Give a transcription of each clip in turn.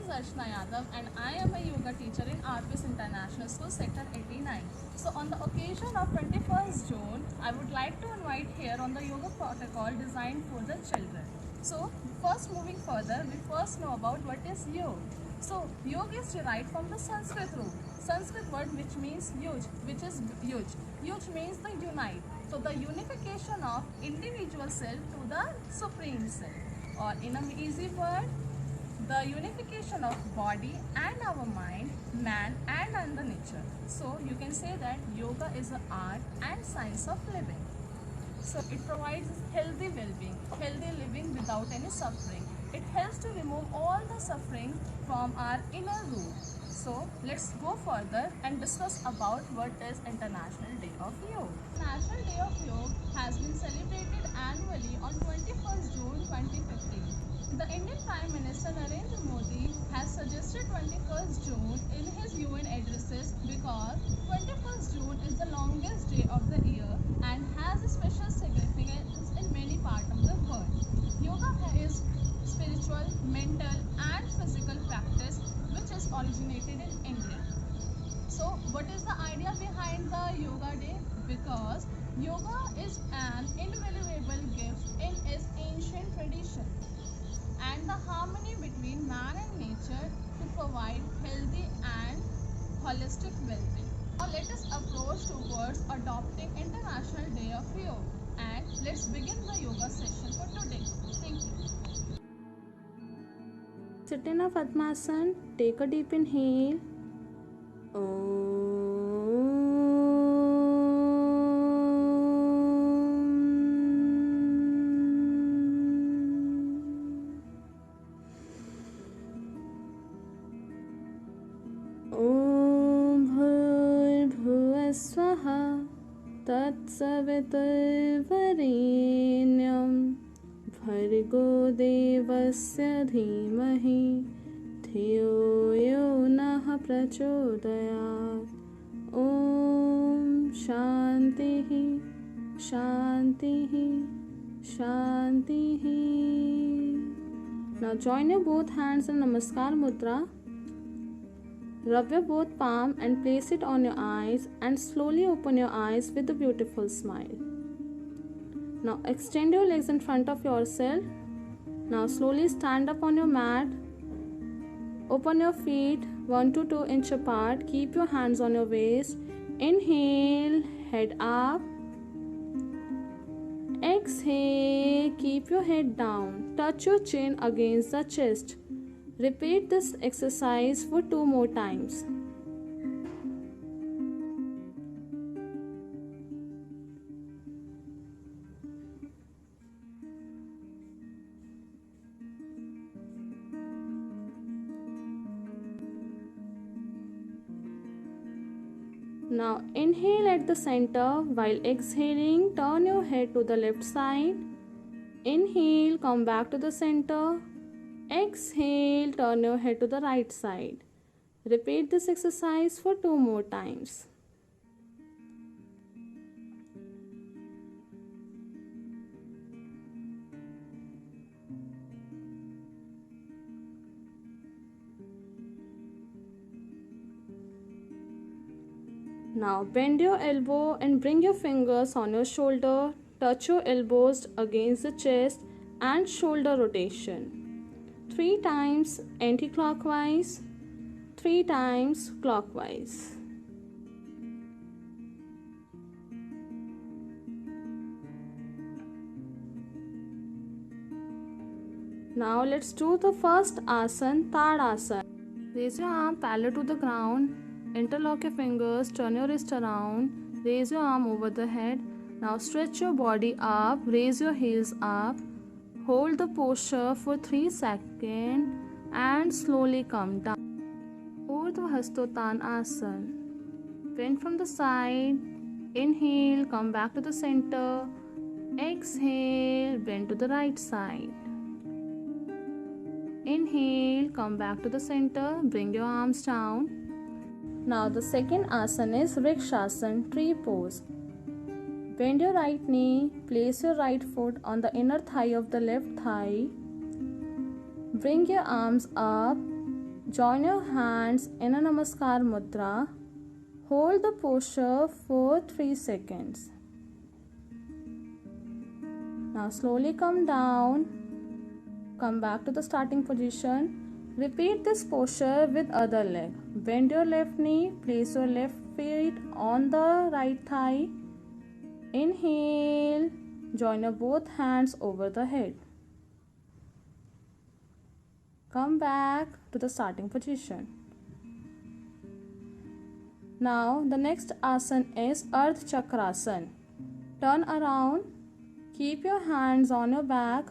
Archana Yadav and I am a yoga teacher in RPS International School Sector 89. So on the occasion of 21st June, I would like to invite here on the yoga protocol designed for the children. So first moving further, we first know about what is yoga. So yoga is derived from the Sanskrit root. Sanskrit word which means yuj, which is yuj. Yuj means the unite. So the unification of individual self to the supreme self. Or in an easy word, the unification of body and our mind, man and the nature. So you can say that yoga is an art and science of living. So it provides healthy well-being, healthy living without any suffering. It helps to remove all the suffering from our inner root. So let's go further and discuss about what is International Day of Yoga. National Day of Yoga has been celebrated annually on 21st June 2015. The Indian Prime Minister Narendra Modi has suggested 21st June in his UN addresses because 21st June is the longest day of the year and has a special significance in many parts of the world. Yoga is spiritual, mental and physical practice which is originated in India. So what is the idea behind the Yoga Day? Because yoga is an invaluable gift in its ancient tradition and the harmony between man and nature to provide healthy and holistic well-being. Now let us approach towards adopting International Day of Yoga and let's begin the yoga session for today. Thank you. Sit in a Padmasana, take a deep inhale. Om Bhurbhuvah Swaha Tatsaviturvarenyam Bhargo Devasya Dhimahi Dhiyo Yo Nah Prachodayat. Om Shantihi Shantihi Shantihi. Now join your both hands in Namaskar Mudra. Rub your both palm and place it on your eyes and slowly open your eyes with a beautiful smile. Now extend your legs in front of yourself. Now slowly stand up on your mat. Open your feet 1 to 2 inch apart. Keep your hands on your waist. Inhale, head up. Exhale, keep your head down. Touch your chin against the chest. Repeat this exercise for 2 more times. Now inhale at the center while exhaling, turn your head to the left side. Inhale, come back to the center. Exhale, turn your head to the right side. Repeat this exercise for 2 more times. Now bend your elbow and bring your fingers on your shoulder. Touch your elbows against the chest and shoulder rotation. 3 times anti-clockwise, 3 times clockwise. Now let's do the first asana, Tadasana. Raise your arm parallel to the ground. Interlock your fingers, turn your wrist around, raise your arm over the head. Now stretch your body up, raise your heels up. Hold the posture for 3 seconds and slowly come down. Urdhva Hastottanasana. Bend from the side. Inhale, come back to the center. Exhale, bend to the right side. Inhale, come back to the center, bring your arms down. Now the second asana is Vrikshasana, tree pose. Bend your right knee, place your right foot on the inner thigh of the left thigh. Bring your arms up, Join your hands in a Namaskar Mudra. Hold the posture for 3 seconds. Now slowly come down. Come back to the starting position. Repeat this posture with other leg. Bend your left knee. Place your left feet on the right thigh. Inhale. Join your both hands over the head. Come back to the starting position. Now the next asana is Ardha Chakrasana. Turn around. Keep your hands on your back.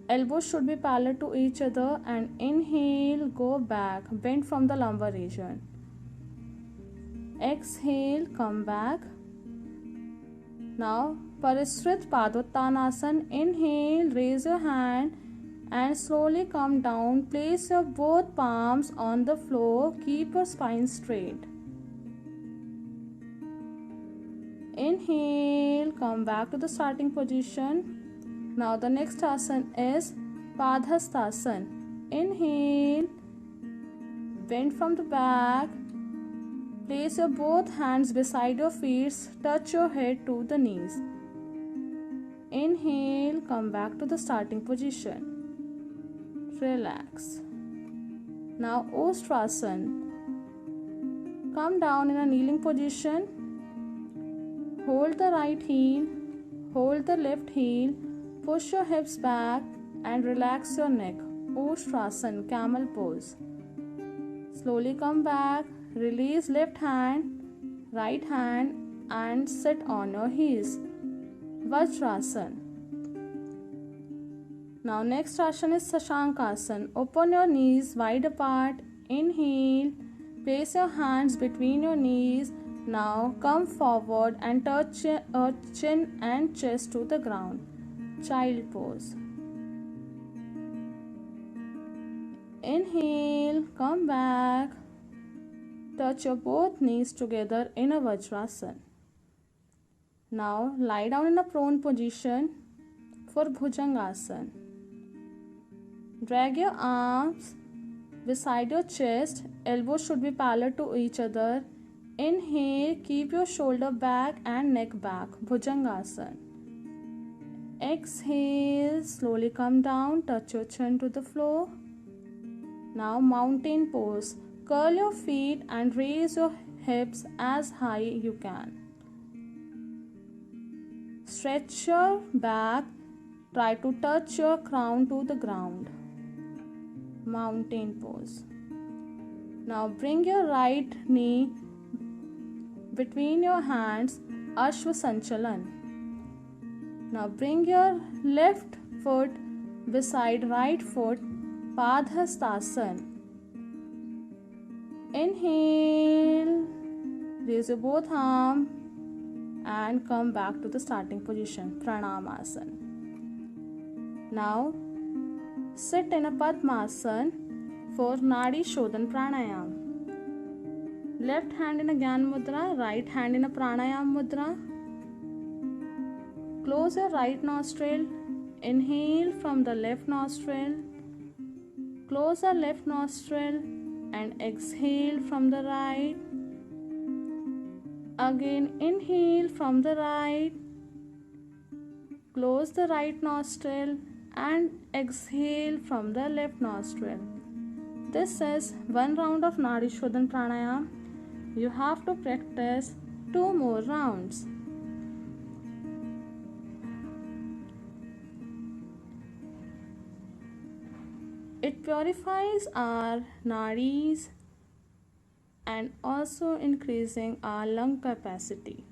Elbows should be parallel to each other and inhale, go back, bend from the lumbar region. Exhale, come back. Now Parishrit Padottanasana. Inhale, raise your hand and slowly come down. Place your both palms on the floor. Keep your spine straight. Inhale, come back to the starting position. Now the next asana is Padhastasana. Inhale, bend from the back. Place your both hands beside your feet. Touch your head to the knees. Inhale, come back to the starting position. Relax. Now Ostrasana. Come down in a kneeling position. Hold the right heel. Hold the left heel. Push your hips back and relax your neck. Ostrasana, camel pose. Slowly come back. Release left hand, right hand and sit on your heels. Vajrasana. Now next asana is Sashankasana. Open your knees wide apart. Inhale. Place your hands between your knees. Now come forward and touch your chin and chest to the ground. Child pose. Inhale, come back. Touch your both knees together in a Vajrasana. Now lie down in a prone position for Bhujangasana. Drag your arms beside your chest. Elbows should be parallel to each other. Inhale, keep your shoulder back and neck back. Bhujangasana. Exhale, slowly come down, touch your chin to the floor. Now mountain pose. Curl your feet and raise your hips as high you can. Stretch your back. Try to touch your crown to the ground. Mountain pose. Now bring your right knee between your hands. Ashwa Sanchalan. Now bring your left foot beside right foot. Padhastasana. Inhale, raise your both arms and come back to the starting position, Pranamasana. Now sit in a Padmasana for Nadi Shodhan Pranayam. Left hand in a Gyan Mudra, right hand in a Pranayam Mudra. Close your right nostril. Inhale from the left nostril. Close your left nostril and exhale from the right. Again inhale from the right. Close the right nostril and exhale from the left nostril. This is one round of Nadi Shodhan Pranayam. You have to practice 2 more rounds. It purifies our nadis and also increasing our lung capacity.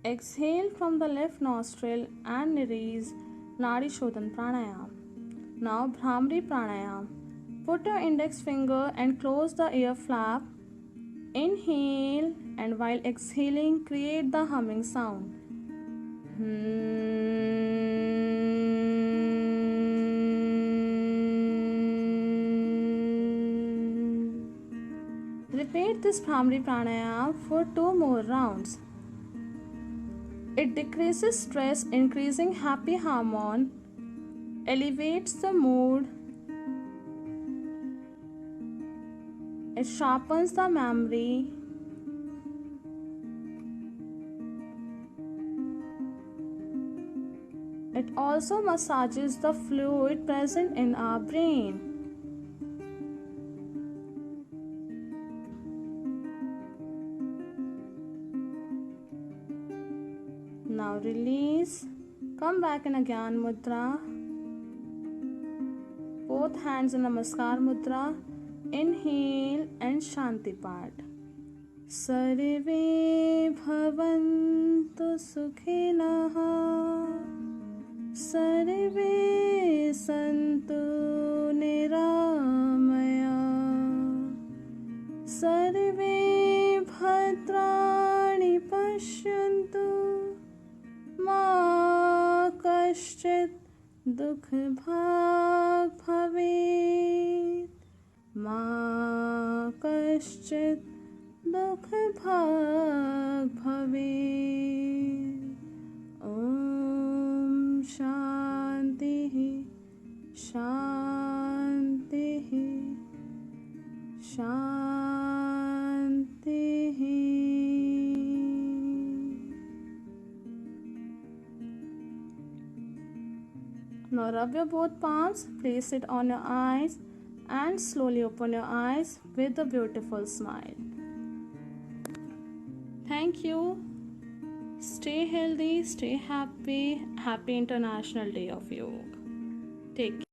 Exhale from the left nostril and release Nadi Shodhan Pranayam. Now Bhramari Pranayam. Put your index finger and close the ear flap. Inhale and while exhaling create the humming sound. Repeat this Bhramari Pranayama for 2 more rounds. It decreases stress, increasing happy hormone, elevates the mood, it sharpens the memory, it also massages the fluid present in our brain. Now release. Come back in a Gyan Mudra. Both hands in Namaskar Mudra. Inhale and Shanti Part. Sarve bhavantu sukhinaha. Sarve santu niramaya. Sarve bhadrani pashyantu. Ma kaschit dukh bhag bhavet. Ma kaschit dukh bhag bhavet. Om Shanti Shanti Shanti. Now rub your both palms, place it on your eyes and slowly open your eyes with a beautiful smile. Thank you. Stay healthy, stay happy. Happy International Day of Yoga. Take care.